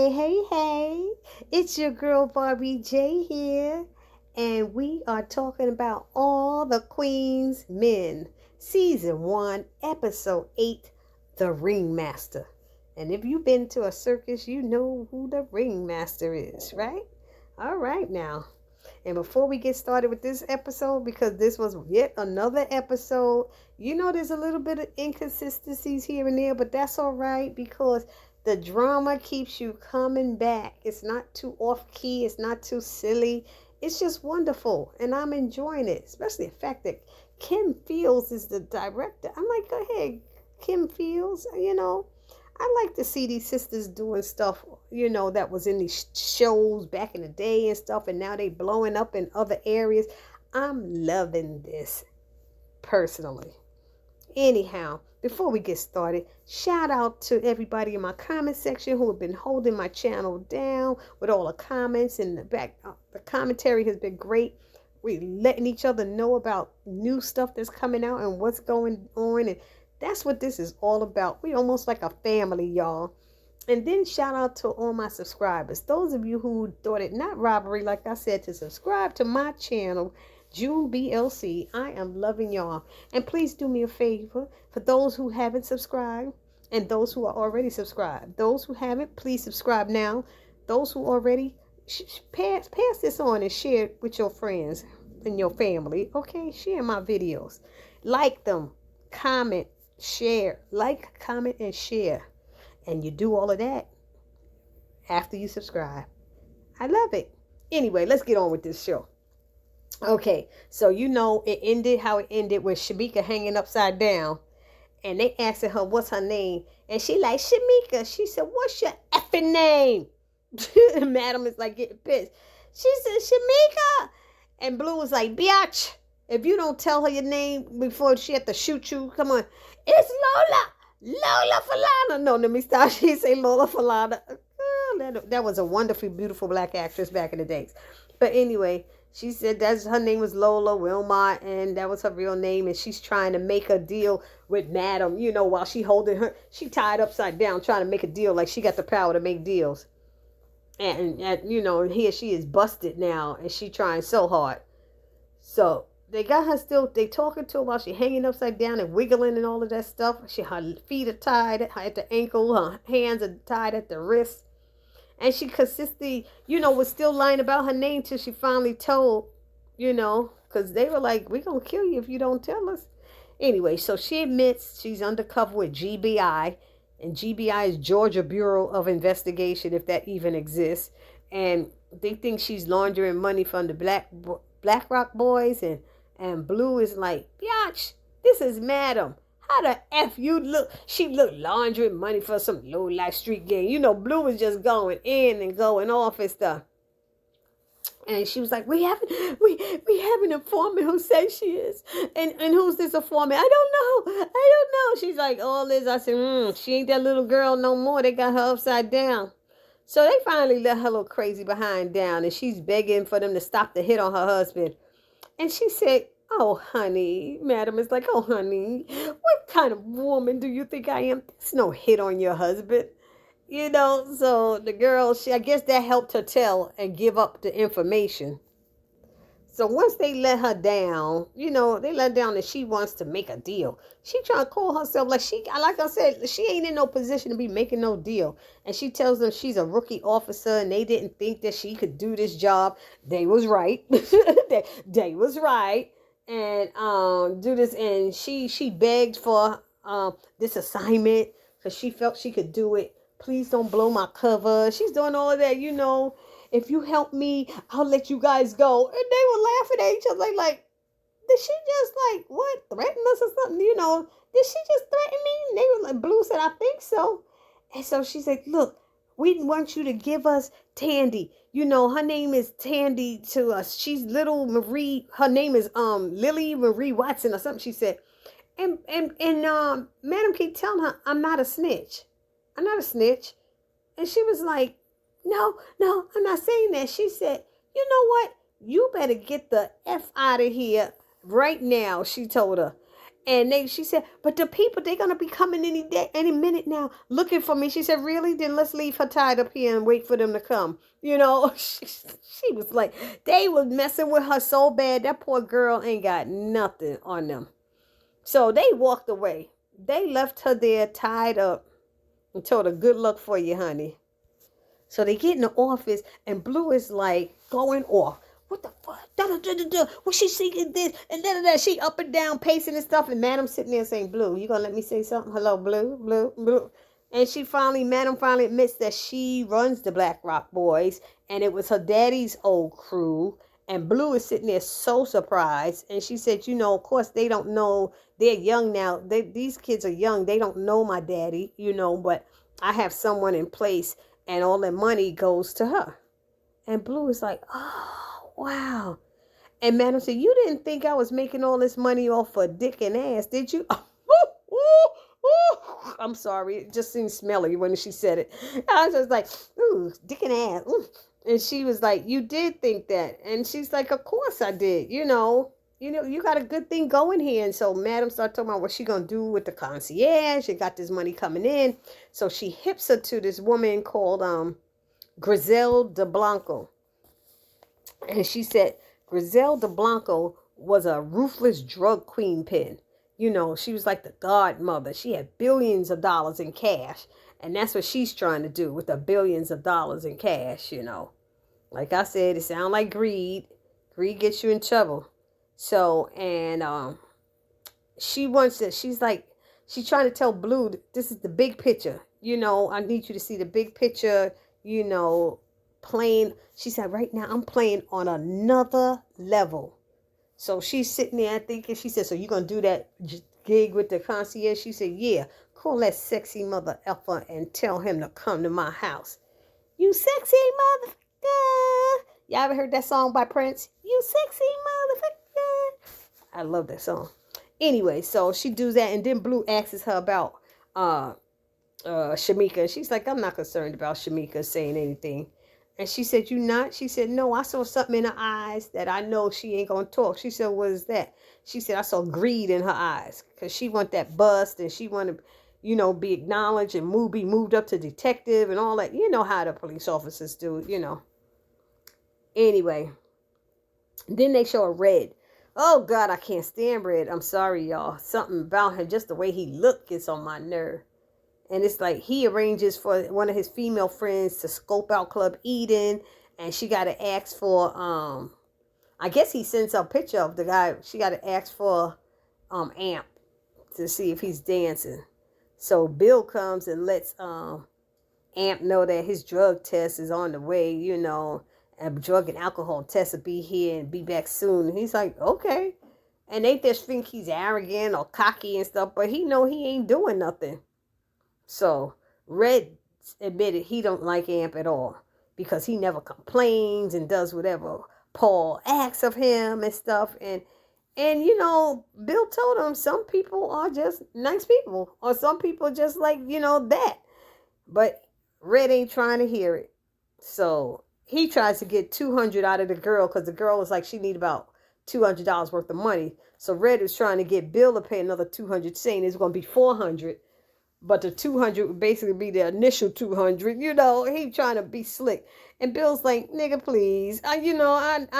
Hey, it's your girl Barbie J here, and we are talking about All the Queen's Men, Season 1, Episode 8, The Ringmaster. And if you've been to a circus, you know who the Ringmaster is, right? All right, now. And before we get started with this episode, because this was yet another episode, you know there's a little bit of inconsistencies here and there, but that's all right because the drama keeps you coming back. It's not too off key, it's not too silly. It's just wonderful, and I'm enjoying it, especially the fact that Kim Fields is the director. I'm like, go ahead, Kim Fields, I like to see these sisters doing stuff, that was in these shows back in the day and stuff, and now they blowing up in other areas. I'm loving this personally. Anyhow, before we get started, shout out to everybody in my comment section who have been holding my channel down with all the comments in the back. The commentary has been great. We're letting each other know about new stuff that's coming out and what's going on, and that's what this is all about. We almost like a family, y'all. And then shout out to all my subscribers. Those of you who thought it not robbery, like I said, to subscribe to my channel, June BLC. I am loving y'all. And please do me a favor for those who haven't subscribed and those who are already subscribed. Those who haven't, please subscribe now. Those who already, pass this on and share it with your friends and your family. Okay, share my videos. Like them, comment, share, like, comment, and share. And you do all of that after you subscribe. I love it. Anyway, let's get on with this show. Okay, so it ended how it ended with Shamika hanging upside down. And they asking her what's her name. And she like, Shamika. She said, what's your effing name? Madam is like getting pissed. She said, Shamika. And Blue was like, biatch. If you don't tell her your name before she had to shoot you, come on. It's Lola Falana. No, let me stop. She say Lola Falana. That was a wonderfully beautiful black actress back in the days. But anyway, she said her name was Lola Wilmot, and that was her real name. And she's trying to make a deal with Madam, while she holding her. She tied upside down trying to make a deal like she got the power to make deals. And here she is busted now, and she trying so hard. So they got her still, they talking to her while she hanging upside down and wiggling and all of that stuff. Her feet are tied at the ankle, her hands are tied at the wrist. And she consistently, was still lying about her name till she finally told, because they were like, we're going to kill you if you don't tell us. Anyway, so she admits she's undercover with GBI, and GBI is Georgia Bureau of Investigation, if that even exists. And they think she's laundering money from the Black Rock Boys, and Blue is like, biatch, this is Madam. How the F you look? She looked laundering money for some low-life street gang. Blue was just going in and going off and stuff. And she was like, we have an informant who says she is. And who's this informant? I don't know. She's like, all this. I said, she ain't that little girl no more. They got her upside down. So they finally let her little crazy behind down, and she's begging for them to stop the hit on her husband. And she said, oh, honey, Madam is like, oh, honey, what kind of woman do you think I am? There's no hit on your husband. So the girl, I guess that helped her tell and give up the information. So once they let her down, they let her down that she wants to make a deal. She trying to call herself like I said, she ain't in no position to be making no deal. And she tells them she's a rookie officer and they didn't think that she could do this job. They was right. they was right. And do this. And she begged for this assignment because she felt she could do it. Please don't blow my cover. She's doing all of that, If you help me, I'll let you guys go. And they were laughing at each other like, did she just threaten us or something? Did she just threaten me? And they were like, Blue said, I think so. And so she said, look, we want you to give us Tandy. Her name is Tandy to us. She's little Marie. Her name is Lily Marie Watson or something, she said. And Madam keep telling her, I'm not a snitch. I'm not a snitch. And she was like, no, I'm not saying that. She said, you know what? You better get the F out of here right now, she told her. And she said, but the people, they're going to be coming any day, any minute now, looking for me. She said, really? Then let's leave her tied up here and wait for them to come. You know, she was like, they was messing with her so bad. That poor girl ain't got nothing on them. So they walked away. They left her there tied up and told her, good luck for you, honey. So they get in the office and Blue is like going off. What the fuck? Da, da, da, da, da. Well, she singing this and da, da, da. She up and down pacing and stuff. And Madam sitting there saying, Blue, you gonna let me say something? Hello, Blue, Blue, Blue. And Madam finally admits that she runs the Black Rock Boys. And it was her daddy's old crew. And Blue is sitting there so surprised. And she said, you know, of course, they don't know. They're young now. These kids are young. They don't know my daddy, you know, but I have someone in place. And all the money goes to her. And Blue is like, oh, wow. And Madam said, you didn't think I was making all this money off of dick and ass, did you? I'm sorry. It just seemed smelly when she said it. I was just like, ooh, dick and ass. Ooh. And she was like, you did think that. And she's like, of course I did. You know, you got a good thing going here. And so Madam started talking about what she going to do with the concierge. She got this money coming in. So she hips her to this woman called Griselda Blanco. And she said Griselda Blanco was a ruthless drug queenpin. You know, she was like the godmother. She had billions of dollars in cash. And that's what she's trying to do with the billions of dollars in cash, you know. Like I said, it sounds like greed. Greed gets you in trouble. So, and she wants to, she's trying to tell Blue, this is the big picture. You know, I need you to see the big picture, you know, playing. She said, right now I'm playing on another level. So she's sitting there thinking, she said, so you going to do that gig with the concierge? She said, yeah, call that sexy mother effer and tell him to come to my house. You sexy motherfucker. Y'all ever heard that song by Prince? You sexy motherfucker. I love that song. Anyway, so she does that, and then Blue asks her about Shamika. She's like, I'm not concerned about Shamika saying anything. And she said, you not? She said, no, I saw something in her eyes that I know she ain't going to talk. She said, what is that? She said, I saw greed in her eyes because she want that bust and she want to, you know, be acknowledged and be moved up to detective and all that. You know how the police officers do, you know. Anyway, then they show a Red. Oh, God, I can't stand Red. I'm sorry, y'all. Something about him, just the way he look gets on my nerve. And it's like he arranges for one of his female friends to scope out Club Eden. And she got to ask for, I guess he sends her a picture of the guy. She got to ask for Amp to see if he's dancing. So Bill comes and lets Amp know that his drug test is on the way, you know. And drug and alcohol test will be here and be back soon. And he's like, okay. And they just think he's arrogant or cocky and stuff. But he know he ain't doing nothing. So Red admitted he don't like Amp at all because he never complains and does whatever Paul asks of him and stuff. And you know, Bill told him some people are just nice people or some people just like, you know, that. But Red ain't trying to hear it. So he tries to get $200 out of the girl because the girl was like she need about $200 worth of money. So Red is trying to get Bill to pay another $200, saying it's going to be $400. But the 200 would basically be the initial 200. You know, he trying to be slick. And Bill's like, nigga, please. I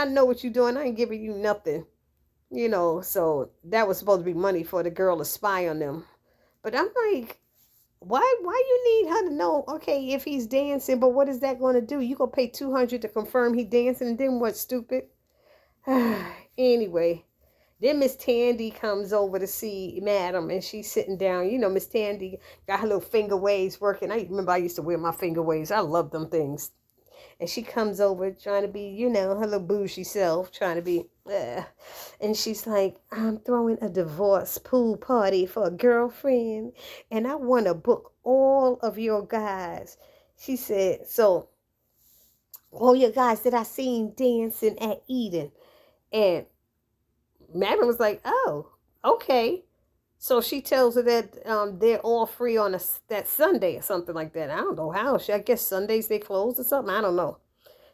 know what you're doing. I ain't giving you nothing. You know, so that was supposed to be money for the girl to spy on them. But I'm like, why you need her to know, okay, if he's dancing, but what is that going to do? You going to pay $200 to confirm he dancing, and then what, stupid? Anyway. Then Miss Tandy comes over to see Madam, and she's sitting down. You know, Miss Tandy got her little finger waves working. I remember I used to wear my finger waves. I love them things. And she comes over trying to be, you know, her little bougie self, trying to be, and she's like, I'm throwing a divorce pool party for a girlfriend, and I want to book all of your guys. She said, so all your guys that I seen dancing at Eden. And Madam was like, oh, okay. So she tells her that they're all free on that Sunday or something like that. I don't know how. I guess Sundays they close or something. I don't know.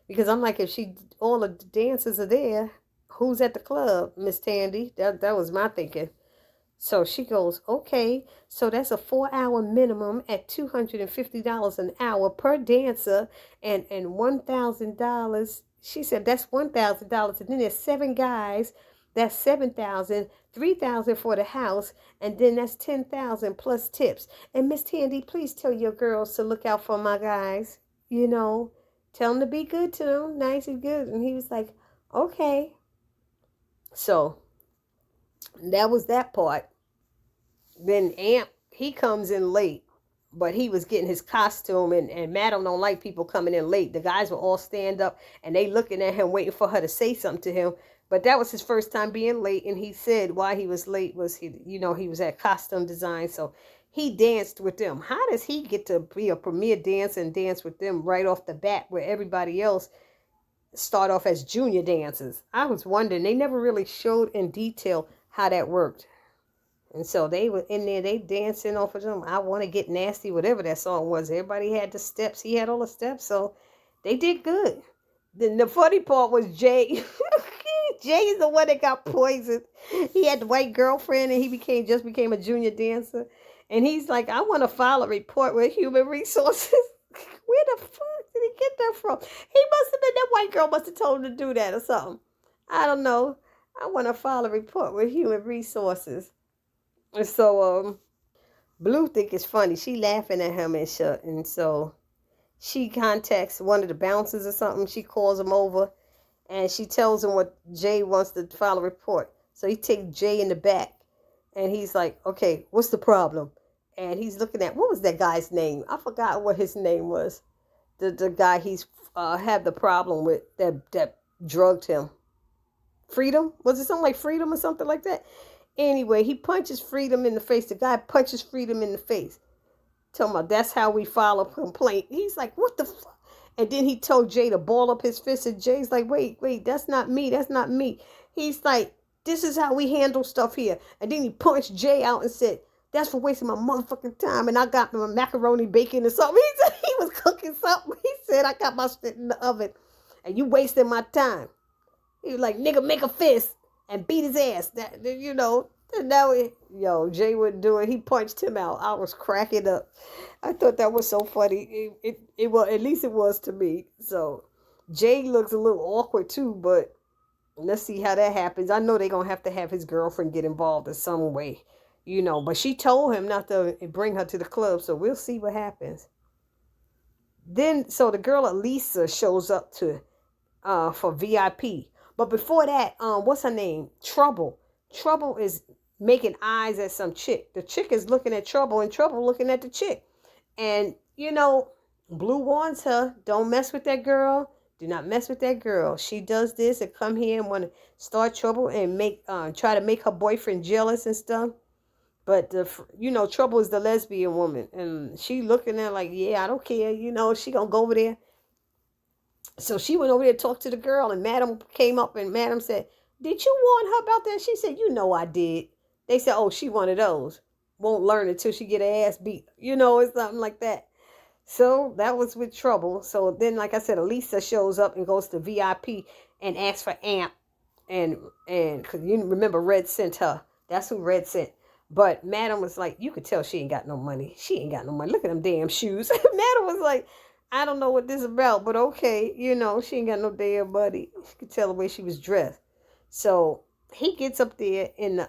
Because I'm like, if all the dancers are there, who's at the club, Miss Tandy? That was my thinking. So she goes, okay, so that's a 4 hour minimum at $250 an hour per dancer and $1,000. She said that's $1,000. And then there's seven guys, that's 7,000, 3,000 for the house, and then that's 10,000 plus tips. And Miss Tandy, please tell your girls to look out for my guys. You know, tell them to be good to them, nice and good. And he was like, okay. So that was that part. Then Amp, he comes in late, but he was getting his costume, and Madam don't like people coming in late. The guys will all stand up and they looking at him waiting for her to say something to him. But that was his first time being late, and he said why he was late was he was at costume design, so he danced with them. How does he get to be a premier dancer and dance with them right off the bat where everybody else start off as junior dancers? I was wondering. They never really showed in detail how that worked. And so they were in there, they dancing off of them. I want to get nasty, whatever that song was. Everybody had the steps. He had all the steps. So they did good. Then the funny part was Jay. Jay is the one that got poisoned. He had the white girlfriend and he just became a junior dancer. And he's like, I want to file a report with Human Resources. Where the fuck did he get that from? He must have been, that white girl must have told him to do that or something. I don't know. I want to file a report with Human Resources. And so Blue think it's funny. She laughing at him and shit. And so she contacts one of the bouncers or something. She calls him over and she tells him what Jay wants to file a report. So he takes Jay in the back and he's like, okay, what's the problem? And he's looking at, what was that guy's name? I forgot what his name was. The guy he's had the problem with that drugged him. Freedom? Was it something like Freedom or something like that? Anyway, he punches Freedom in the face. The guy punches Freedom in the face. Tell him, that's how we file a complaint. He's like, what the fuck? And then he told Jay to ball up his fist. And Jay's like, wait, that's not me. That's not me. He's like, this is how we handle stuff here. And then he punched Jay out and said, that's for wasting my motherfucking time. And I got my macaroni bacon or something. He said he was cooking something. He said, I got my shit in the oven. And you wasting my time. He was like, nigga, make a fist. And beat his ass. And now Jay wouldn't do it. He punched him out. I was cracking up. I thought that was so funny. It was, at least it was to me. So Jay looks a little awkward too, but let's see how that happens. I know they're gonna have to have his girlfriend get involved in some way, but she told him not to bring her to the club, so we'll see what happens. Then so the girl Elisa shows up for VIP. But before that, what's her name? Trouble. Trouble is making eyes at some chick. The chick is looking at Trouble and Trouble looking at the chick. And, Blue warns her, don't mess with that girl. Do not mess with that girl. She does this and come here and want to start trouble and try to make her boyfriend jealous and stuff. But, Trouble is the lesbian woman. And she looking at like, yeah, I don't care. She going to go over there. So she went over there to talk to the girl, and Madam came up, and Madam said, did you warn her about that? She said, I did. They said, oh, she one of those. Won't learn it till she get her ass beat. It's something like that. So that was with Trouble. So then, like I said, Elisa shows up and goes to VIP and asks for Amp. And because you remember Red sent her. That's who Red sent. But Madam was like, you could tell she ain't got no money. She ain't got no money. Look at them damn shoes. Madam was like, I don't know what this is about, but okay, she ain't got no damn money. She could tell the way she was dressed. So he gets up there and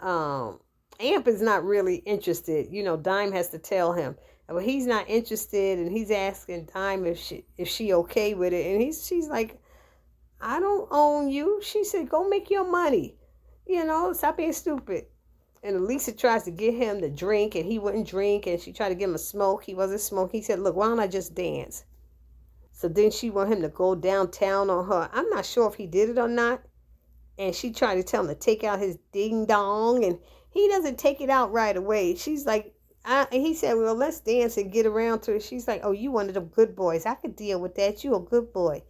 Amp is not really interested. Dime has to tell him. But he's not interested, and he's asking Dime if she okay with it. And she's like, I don't own you. She said, go make your money. Stop being stupid. And Elisa tries to get him to drink, and he wouldn't drink. And she tried to give him a smoke. He wasn't smoking. He said, look, why don't I just dance? So then she want him to go downtown on her. I'm not sure if he did it or not. And she tried to tell him to take out his ding dong. And he doesn't take it out right away. She's like, and he said, well, let's dance and get around to it. She's like, oh, you one of them good boys. I could deal with that. You a good boy.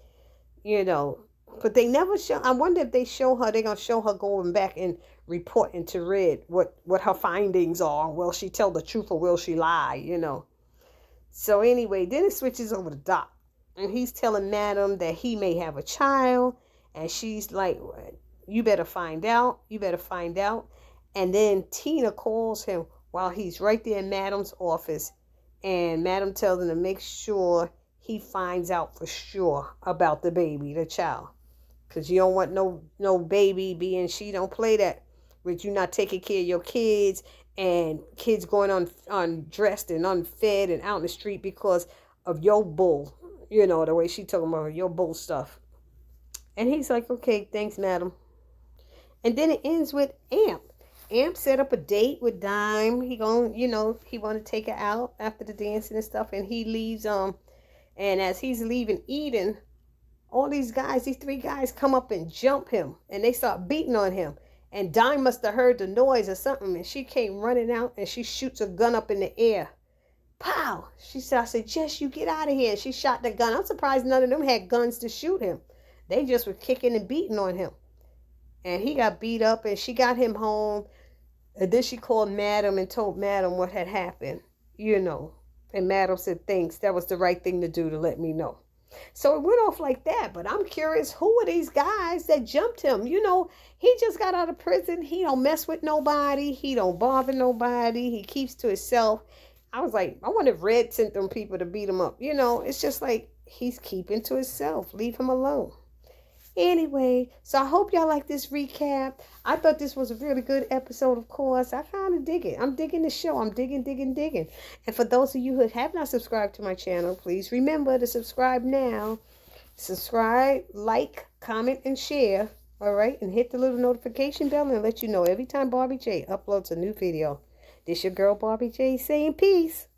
But they never show. I wonder if they're going to show her going back and reporting to Red what her findings are. Will she tell the truth or will she lie, So anyway, then it switches over to Doc. And he's telling Madam that he may have a child. And she's like, you better find out. You better find out. And then Tina calls him while he's right there in Madam's office. And Madam tells him to make sure he finds out for sure about the baby, the child. Because you don't want no baby being, she don't play that with you not taking care of your kids and kids going on undressed and unfed and out in the street because of your bull. You know, the way she talking about your bull stuff. And he's like, okay, thanks, madam. And then it ends with Amp. Amp set up a date with Dime. He he want to take her out after the dancing and stuff. And he leaves, and as he's leaving Eden, all these guys, these three guys come up and jump him. And they start beating on him. And Dime must have heard the noise or something. And she came running out and she shoots a gun up in the air. Pow! She said, I said, Jess, you get out of here. And she shot the gun. I'm surprised none of them had guns to shoot him. They just were kicking and beating on him. And he got beat up and she got him home. And then she called Madam and told Madam what had happened, And Madam said, thanks. That was the right thing to do to let me know. So it went off like that. But I'm curious, who are these guys that jumped him? He just got out of prison. He don't mess with nobody. He don't bother nobody. He keeps to himself. I was like, I wonder if Red sent them people to beat him up. It's just like he's keeping to himself. Leave him alone. Anyway, so I hope y'all like this recap. I thought this was a really good episode, of course. I kind of dig it. I'm digging the show. I'm digging. And for those of you who have not subscribed to my channel, please remember to subscribe now. Subscribe, like, comment, and share. All right? And hit the little notification bell and let you know every time Barbie J uploads a new video. This your girl, Barbie J, saying peace.